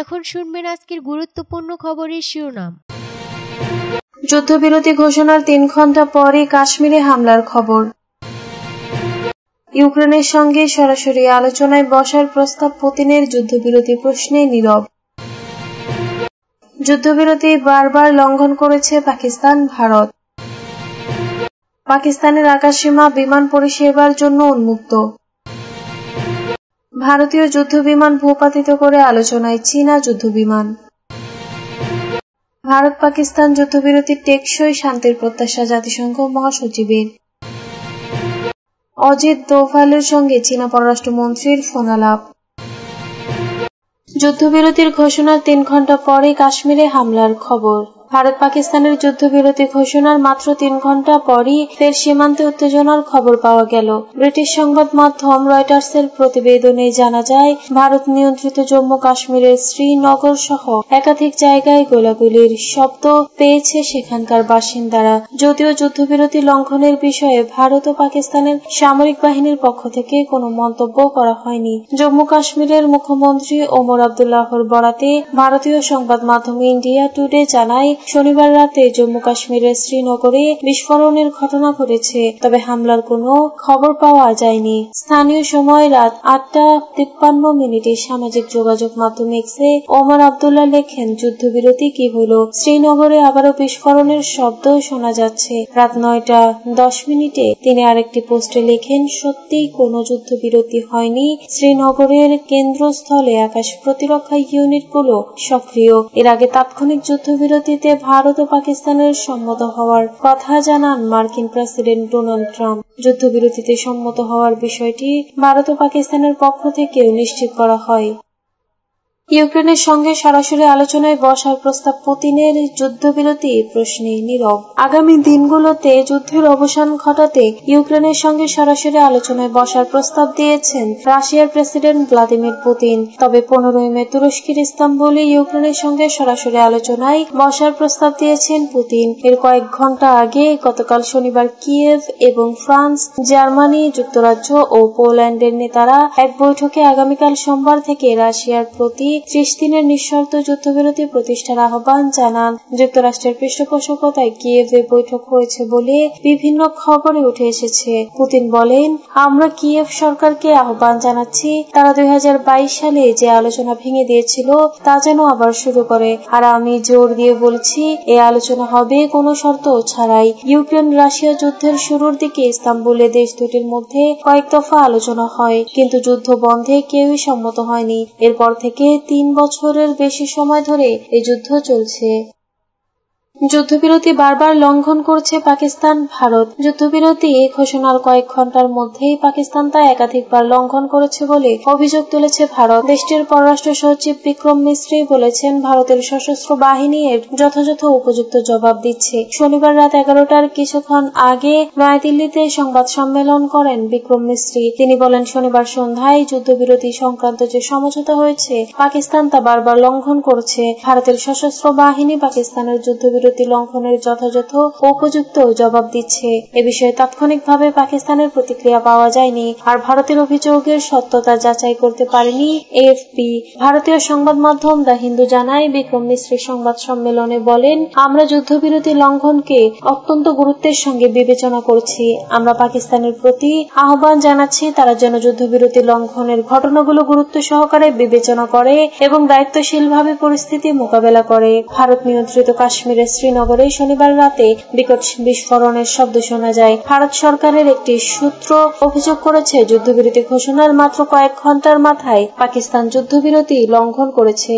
এখন শুনবেন আজকের গুরুত্বপূর্ণ খবরের শিরোনাম। যুদ্ধবিরতি ঘোষণার 3 ঘণ্টা পরই কাশ্মীরে হামলার খবর। ইউক্রেনের সঙ্গে সরাসরি আলোচনায় বসার প্রস্তাব পুতিনের, যুদ্ধবিরতি প্রশ্নে নীরব। যুদ্ধবিরতি বারবার লঙ্ঘন করেছে পাকিস্তান, ভারত। পাকিস্তানের আকাশসীমা বিমান পরিষেবার জন্য উন্মুক্ত। ভারতীয় যুদ্ধবিমান ভূপাতিত করে আলোচনায় চীনা যুদ্ধবিমান। ভারত পাকিস্তান যুদ্ধবিরতির টেকসই শান্তির প্রত্যাশা জাতিসংঘ মহাসচিবের। অজিত দোভালের সঙ্গে চীনা পররাষ্ট্রমন্ত্রীর ফোনালাপ। যুদ্ধবিরতির ঘোষণার 3 ঘণ্টা পরে কাশ্মীরে হামলার খবর। ভারত পাকিস্তানের যুদ্ধবিরতি ঘোষণার মাত্র 3 ঘণ্টা পরই ফের সীমান্তে উত্তেজনার খবর পাওয়া গেল। ব্রিটিশ সংবাদ মাধ্যম রয়টার্সের প্রতিবেদনে জানা যায়, ভারত নিয়ন্ত্রিত জম্মু কাশ্মীরের শ্রীনগর সহ একাধিক জায়গায় গোলাগুলির শব্দ পেয়েছে সেখানকার বাসিন্দারা। যদিও যুদ্ধবিরতি লঙ্ঘনের বিষয়ে ভারত ও পাকিস্তানের সামরিক বাহিনীর পক্ষ থেকে কোনো মন্তব্য করা হয়নি। জম্মু কাশ্মীরের মুখ্যমন্ত্রী ওমর আবদুল্লাহর বরাতে ভারতীয় সংবাদ মাধ্যম ইন্ডিয়া টুডে জানায়, শনিবার রাতে জম্মু কাশ্মীরের শ্রীনগরে বিস্ফোরণের ঘটনা ঘটেছে, তবে হামলার কোনো খবর পাওয়া যায়নি। স্থানীয় সময় রাত 8:53 সামাজিক যোগাযোগ মাধ্যম এক্সে ওমর আবদুল্লাহ লেখেন, যুদ্ধবিরতি কি হলো? শ্রীনগরে আবারও বিস্ফোরণের শব্দ শোনা যাচ্ছে। রাত 9:10 তিনি আরেকটি পোস্টে লেখেন, সত্যিই কোনো যুদ্ধবিরতি হয়নি। শ্রীনগরের কেন্দ্রস্থলে আকাশ প্রতিরক্ষা ইউনিটগুলো সক্রিয়। এর আগে তাৎক্ষণিক যুদ্ধবিরতিতে ভারত ও পাকিস্তানের সম্মত হওয়ার কথা জানান মার্কিন প্রেসিডেন্ট ডোনাল্ড ট্রাম্প। যুদ্ধবিরতিতে সম্মত হওয়ার বিষয়টি ভারত ও পাকিস্তানের পক্ষ থেকেও নিশ্চিত করা হয়। ইউক্রেনের সঙ্গে সরাসরি আলোচনায় বসার প্রস্তাব পুতিনের, যুদ্ধবিরতি প্রশ্নে নীরব। আগামী দিনগুলোতে যুদ্ধের অবসান ঘটাতে ইউক্রেনের সঙ্গে সরাসরি আলোচনায় বসার প্রস্তাব দিয়েছেন রাশিয়ার প্রেসিডেন্ট ভ্লাদিমির পুতিন। তবে 15 মে তুরস্কের ইস্তাম্বুলে ইউক্রেনের সঙ্গে সরাসরি আলোচনায় বসার প্রস্তাব দিয়েছেন পুতিন। এর কয়েক ঘণ্টা আগে গতকাল শনিবার কিয়েভ এবং ফ্রান্স, জার্মানি, যুক্তরাজ্য ও পোল্যান্ডের নেতারা এক বৈঠকে আগামীকাল সোমবার থেকে রাশিয়ার প্রতি 30 দিনের নিঃশর্ত যুদ্ধবিরতি প্রতিষ্ঠার আহ্বান জানান। যুক্তরাষ্ট্রের পৃষ্ঠপোষকতায় কিয়েভে বৈঠক হয়েছে বলে বিভিন্ন খবরে উঠে এসেছে। পুতিন বলেন, আমরা কিয়েভ সরকারকে আহ্বান জানাচ্ছি, তারা 2022 সালে যে আলোচনা ভেঙে দিয়েছিল তা যেন আবার শুরু করে। আর আমি জোর দিয়ে বলছি, এই আলোচনা হবে কোনো শর্ত ছাড়াই। ইউক্রেন রাশিয়া যুদ্ধের শুরুর দিকে ইস্তাম্বুলে দেশ দুটির মধ্যে কয়েক দফা আলোচনা হয়, কিন্তু যুদ্ধ বন্ধে কেউই সম্মত হয়নি। এরপর থেকে 3 বছরের বেশি সময় ধরে এই যুদ্ধ চলছে। যুদ্ধবিরতি বারবার লঙ্ঘন করছে পাকিস্তান, ভারত। যুদ্ধবিরতি ঘোষণার কয়েক ঘণ্টার মধ্যেই পাকিস্তান তা একাধিকবার লঙ্ঘন করেছে বলে অভিযোগ তুলেছে ভারত। দেশটির পররাষ্ট্র সচিব বিক্রম মিশ্রি বলেছেন, ভারতের সশস্ত্র বাহিনী এর যথাযথ উপযুক্ত জবাব দিচ্ছে। শনিবার রাত 11টার কিছুক্ষণ আগে নয়াদিল্লিতে সংবাদ সম্মেলন করেন বিক্রম মিশ্রি। তিনি বলেন, শনিবার সন্ধ্যায় যুদ্ধবিরতি সংক্রান্ত যে সমঝোতা হয়েছে, পাকিস্তান তা বারবার লঙ্ঘন করছে। ভারতের সশস্ত্র বাহিনী পাকিস্তানের যুদ্ধবিরতি লঙ্ঘনের যথাযথ উপযুক্ত জবাব দিচ্ছে। এ বিষয়ে তাৎক্ষণিকভাবে পাকিস্তানের প্রতিক্রিয়া পাওয়া যায়নি, আর ভারতের অভিযোগের সত্যতা যাচাই করতে পারেনি এএফপি। ভারতীয় সংবাদ মাধ্যম দ্য হিন্দু জানায়, বিক্রম মিশ্রি সংবাদ সম্মেলনে বলেন, আমরা যুদ্ধবিরতি লঙ্ঘনকে অত্যন্ত গুরুত্বের সঙ্গে বিবেচনা করছি। আমরা পাকিস্তানের প্রতি আহ্বান জানাচ্ছি, তারা যেন যুদ্ধবিরতি লঙ্ঘনের ঘটনাগুলো গুরুত্ব সহকারে বিবেচনা করে এবং দায়িত্বশীলভাবে পরিস্থিতি মোকাবেলা করে। ভারত নিয়ন্ত্রিত কাশ্মীরের শ্রীনগরে শনিবার রাতে বিকট বিস্ফোরণের শব্দ শোনা যায়। ভারত সরকারের একটি সূত্র অভিযোগ করেছে, যুদ্ধবিরতি ঘোষণার মাত্র কয়েক ঘণ্টার মাথায় পাকিস্তান যুদ্ধবিরতি লঙ্ঘন করেছে।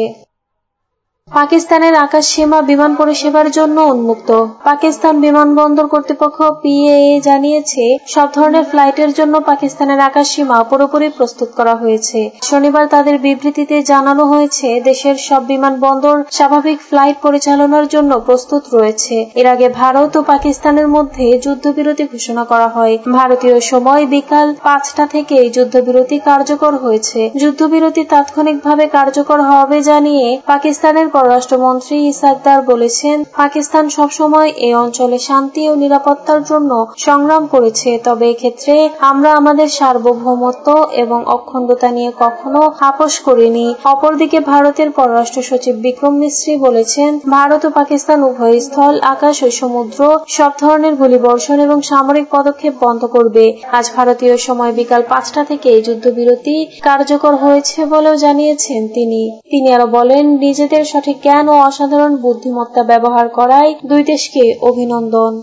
পাকিস্তানের আকাশ সীমা বিমান পরিষেবার জন্য উন্মুক্ত। পাকিস্তান বিমানবন্দর কর্তৃপক্ষ পিএএ জানিয়েছে, সব ধরনের ফ্লাইটের জন্য পাকিস্তানের আকাশ সীমা পুরোপুরি প্রস্তুত করা হয়েছে। শনিবার তাদের বিবৃতিতে জানানো হয়েছে, দেশের সব বিমানবন্দর স্বাভাবিক ফ্লাইট পরিচালনার জন্য প্রস্তুত রয়েছে। এর আগে ভারত ও পাকিস্তানের মধ্যে যুদ্ধবিরতি ঘোষণা করা হয়। ভারতীয় সময় বিকাল 5টা থেকে যুদ্ধবিরতি কার্যকর হয়েছে। যুদ্ধবিরতি তাৎক্ষণিকভাবে কার্যকর হবে জানিয়ে পাকিস্তানের পররাষ্ট্রমন্ত্রী ইসাকদার বলেছেন, পাকিস্তান সবসময় এই অঞ্চলে শান্তি ও নিরাপত্তার জন্য সংগ্রাম করেছে, তবে এক্ষেত্রে আমরা আমাদের সার্বভৌমত্ব এবং অখণ্ডতা নিয়ে কখনো আপোষ করিনি। অপরদিকে ভারতের পররাষ্ট্র সচিব বিক্রম মিশ্রি বলেছেন, ভারত ও পাকিস্তান উভয় স্থল, আকাশ ও সমুদ্র সব ধরনের গুলিবর্ষণ এবং সামরিক পদক্ষেপ বন্ধ করবে। আজ ভারতীয় সময় বিকাল 5টা থেকে যুদ্ধবিরতি কার্যকর হয়েছে বলেও জানিয়েছেন তিনি আরো বলেন, নিজেদের সঠিক জ্ঞান ও অসাধারণ বুদ্ধিমত্তা ব্যবহার করায় দুই দেশকে অভিনন্দন।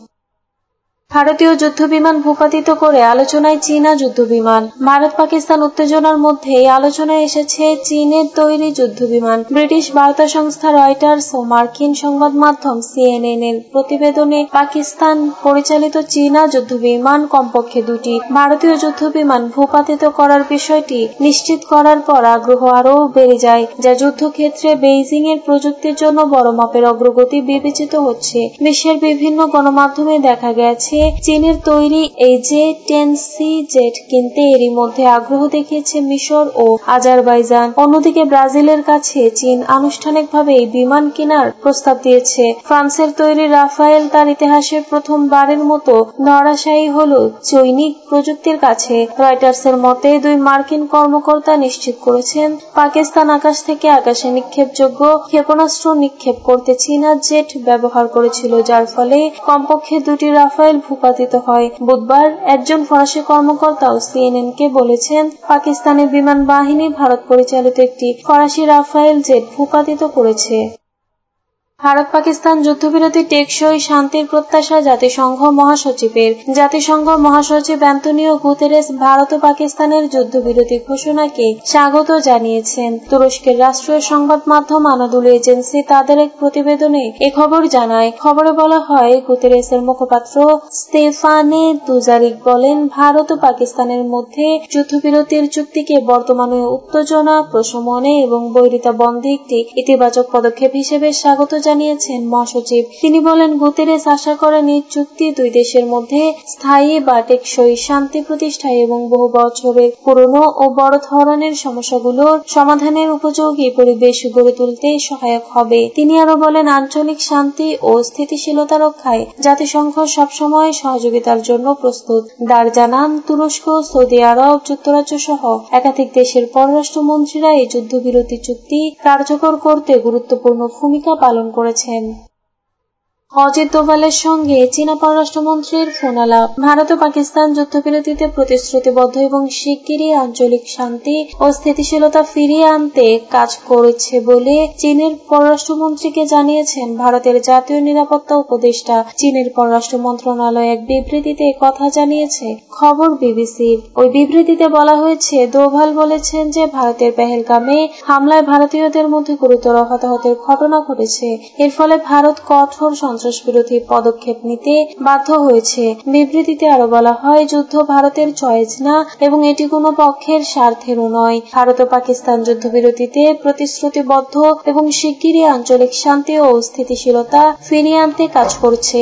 ভারতীয় যুদ্ধবিমান ভূপাতিত করে আলোচনায় চীনা যুদ্ধবিমান। ভারত পাকিস্তান উত্তেজনার মধ্যে এই আলোচনায় এসেছে চীনের তৈরি যুদ্ধবিমান। ব্রিটিশ বার্তা সংস্থা রয়টার্স ও মার্কিন সংবাদ মাধ্যম CNN এর প্রতিবেদনে পাকিস্তান পরিচালিত চীনা যুদ্ধবিমান কমপক্ষে 2টি ভারতীয় যুদ্ধবিমান ভূপাতিত করার বিষয়টি নিশ্চিত করার পর আগ্রহ আরও বেড়ে যায়, যা যুদ্ধক্ষেত্রে বেইজিং এর প্রযুক্তির জন্য বড় মাপের অগ্রগতি বিবেচিত হচ্ছে। বিশ্বের বিভিন্ন গণমাধ্যমে দেখা গেছে, চীনের তৈরি এই J-10C জেট কিনতে এরই মধ্যে আগ্রহ দেখিয়েছে মিশর ও আজারবাইজান। অন্যদিকে ব্রাজিলের কাছে চীন আনুষ্ঠানিকভাবে এই বিমান কেনার প্রস্তাব দিয়েছে। ফ্রান্সের তৈরি রাফায়েল তার ইতিহাসে প্রথমবারের মতো ধরাশায়ী হল চৈনিক প্রযুক্তির কাছে। রয়টার্সের মতে, 2 মার্কিন কর্মকর্তা নিশ্চিত করেছেন, পাকিস্তান আকাশ থেকে আকাশে নিক্ষেপযোগ্য ক্ষেপণাস্ত্র নিক্ষেপ করতে চীনা জেট ব্যবহার করেছিল, যার ফলে কমপক্ষে 2টি রাফায়েল ভূপাতিত হয়। বুধবার একজন ফরাসি কর্মকর্তাও CNN-কে বলেছেন, পাকিস্তানের বিমান বাহিনী ভারত পরিচালিত একটি ফরাসি রাফায়েল জেট ভূপাতিত করেছে। ভারত পাকিস্তান যুদ্ধবিরতি টেকসই শান্তির প্রত্যাশা জাতিসংঘ মহাসচিবের। জাতিসংঘ মহাসচিব অ্যান্টোনিও গুতেরেস ভারত ও পাকিস্তানের যুদ্ধবিরতি ঘোষণাকে স্বাগত জানিয়েছেন। তুরস্কের রাষ্ট্রীয় সংবাদ মাধ্যম আনাদুলু এজেন্সি তাদের এক প্রতিবেদনে এ খবর জানায়। খবরে বলা হয়, গুতেরেসের মুখপাত্র স্তেফানে দুজারিক বলেন, ভারত ও পাকিস্তানের মধ্যে যুদ্ধবিরতির চুক্তিকে বর্তমানে উত্তেজনা প্রশমনে এবং বৈরিতা বন্ধে একটি ইতিবাচক পদক্ষেপ হিসেবে স্বাগত জানিয়েছেন মহাসচিব। তিনি বলেন, গুতেরেস আশা করেন এই চুক্তি 2 দেশের মধ্যে স্থায়ী বা টেকসই শান্তি প্রতিষ্ঠায় এবং বহু বছরের পুরনো ও বড় ধরনের সমস্যাগুলোর সমাধানের উপযোগী পরিবেশ গড়ে তুলতে সহায়ক হবে। তিনি আরো বলেন, আঞ্চলিক শান্তি ও স্থিতিশীলতা রক্ষায় জাতিসংঘ সবসময় সহযোগিতার জন্য প্রস্তুত। দার জানান, তুরস্ক, সৌদি আরব, যুক্তরাজ্য সহ একাধিক দেশের পররাষ্ট্রমন্ত্রীরা এই যুদ্ধবিরতি চুক্তি কার্যকর করতে গুরুত্বপূর্ণ ভূমিকা পালন করেছেন। অজিত দোভালের সঙ্গে চীনা পররাষ্ট্রমন্ত্রীর ফোনালাপ। ভারত ও পাকিস্তান যুদ্ধবিরতিতে প্রতিশ্রুতিবদ্ধ এবং শিগগিরই আঞ্চলিক শান্তি ও স্থিতিশীলতা ফিরিয়ে আনতে কাজ করেছে বলে চীনের পররাষ্ট্রমন্ত্রীকে জানিয়েছেন ভারতের জাতীয় নিরাপত্তা উপদেষ্টা। চীনের পররাষ্ট্র মন্ত্রণালয় এক বিবৃতিতে কথা জানিয়েছে খবর বিবিসির। ওই বিবৃতিতে বলা হয়েছে, দোভাল বলেছেন যে ভারতের পেহেলগামে হামলায় ভারতীয়দের মধ্যে গুরুতর হতাহতের ঘটনা ঘটেছে। এর ফলে ভারত কঠোর সন্ত্রাসবিরোধী পদক্ষেপ নিতে বাধ্য হয়েছে। বিবৃতিতে আরো বলা হয়, যুদ্ধ ভারতের চয়েস না এবং এটি কোনো পক্ষের স্বার্থেরও নয়। ভারত ও পাকিস্তান যুদ্ধবিরতিতে প্রতিশ্রুতিবদ্ধ এবং শিগগিরই আঞ্চলিক শান্তি ও স্থিতিশীলতা ফিরিয়ে আনতে কাজ করছে।